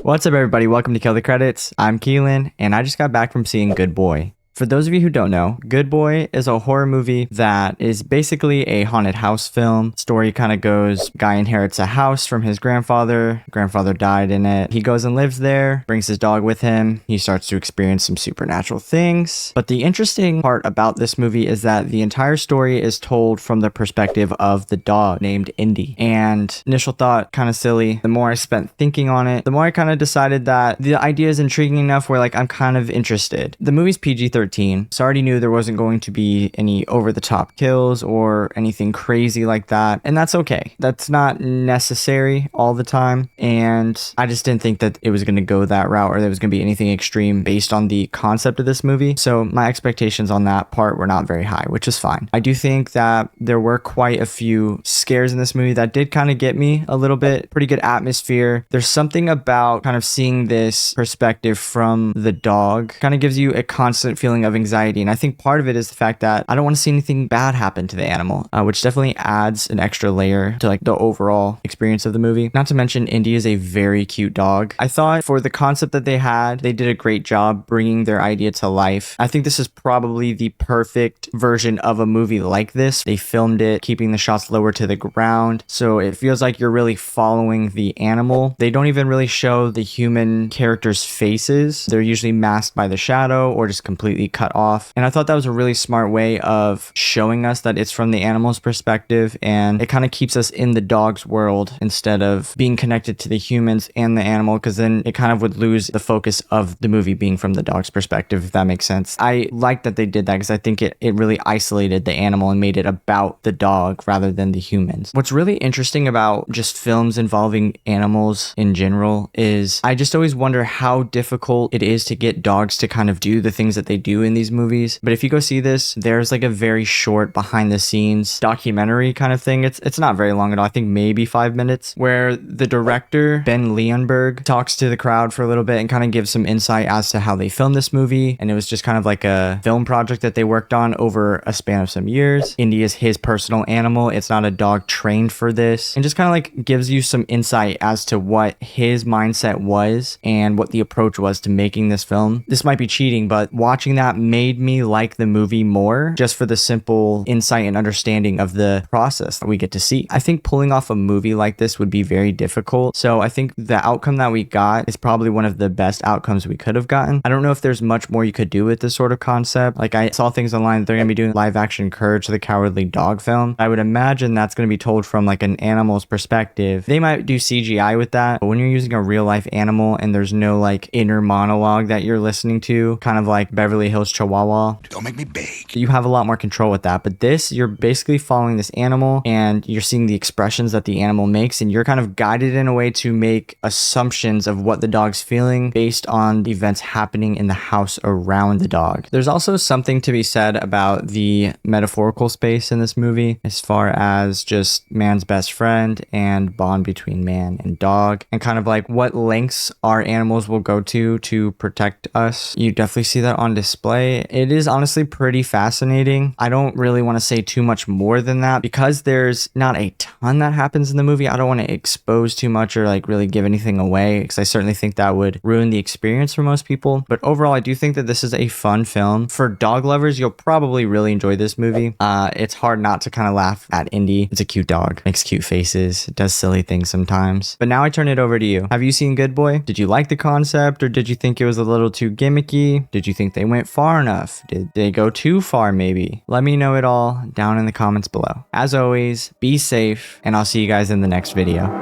What's up, everybody? Welcome to Kill the Credits. I'm Keelan, and I just got back from seeing Good Boy. For those of you who don't know, Good Boy is a horror movie that is basically a haunted house film. Story kind of goes, guy inherits a house from his grandfather. Grandfather died in it. He goes and lives there, brings his dog with him. He starts to experience some supernatural things. But the interesting part about this movie is that the entire story is told from the perspective of the dog named Indy. And initial thought, kind of silly. The more I spent thinking on it, the more I kind of decided that the idea is intriguing enough where I'm kind of interested. The movie's PG-13. So I already knew there wasn't going to be any over-the-top kills or anything crazy like that. And that's okay. That's not necessary all the time. And I just didn't think that it was going to go that route or there was going to be anything extreme based on the concept of this movie. So my expectations on that part were not very high, which is fine. I do think that there were quite a few scares in this movie that did kind of get me a little bit. Pretty good atmosphere. There's something about kind of seeing this perspective from the dog kind of gives you a constant feeling of anxiety. And I think part of it is the fact that I don't want to see anything bad happen to the animal, which definitely adds an extra layer to the overall experience of the movie. Not to mention, Indy is a very cute dog. I thought for the concept that they had, they did a great job bringing their idea to life. I think this is probably the perfect version of a movie like this. They filmed it, keeping the shots lower to the ground. So it feels like you're really following the animal. They don't even really show the human characters' faces. They're usually masked by the shadow or just completely cut off. And I thought that was a really smart way of showing us that it's from the animal's perspective, and it kind of keeps us in the dog's world instead of being connected to the humans and the animal, because then it kind of would lose the focus of the movie being from the dog's perspective, if that makes sense. I like that they did that because I think it really isolated the animal and made it about the dog rather than the humans. What's really interesting about just films involving animals in general is I just always wonder how difficult it is to get dogs to kind of do the things that they do in these movies. But if you go see this, there's a very short behind the scenes documentary kind of thing. It's not very long at all. I think maybe 5 minutes, where the director Ben Leonberg talks to the crowd for a little bit and kind of gives some insight as to how they filmed this movie. And it was just kind of like a film project that they worked on over a span of some years. Indy is his personal animal. It's not a dog trained for this, and just kind of gives you some insight as to what his mindset was and what the approach was to making this film. This might be cheating, but watching that made me like the movie more just for the simple insight and understanding of the process that we get to see. I think pulling off a movie like this would be very difficult. So I think the outcome that we got is probably one of the best outcomes we could have gotten. I don't know if there's much more you could do with this sort of concept. I saw things online that they're going to be doing live action Courage the Cowardly Dog film. I would imagine that's going to be told from an animal's perspective. They might do CGI with that, but when you're using a real life animal and there's no inner monologue that you're listening to, kind of like Beverly Hills Chihuahua. Don't make me beg. You have a lot more control with that. But this, you're basically following this animal and you're seeing the expressions that the animal makes, and you're kind of guided in a way to make assumptions of what the dog's feeling based on the events happening in the house around the dog. There's also something to be said about the metaphorical space in this movie as far as just man's best friend and bond between man and dog, and kind of what lengths our animals will go to protect us. You definitely see that on display. It is honestly pretty fascinating. I don't really want to say too much more than that because there's not a ton that happens in the movie. I don't want to expose too much or really give anything away, because I certainly think that would ruin the experience for most people. But overall, I do think that this is a fun film. For dog lovers, you'll probably really enjoy this movie. It's hard not to kind of laugh at Indy. It's a cute dog, makes cute faces, does silly things sometimes. But now I turn it over to you. Have you seen Good Boy? Did you like the concept, or did you think it was a little too gimmicky? Did you think they went far enough? Did they go too far maybe? Let me know it all down in the comments below. As always, be safe, and I'll see you guys in the next video.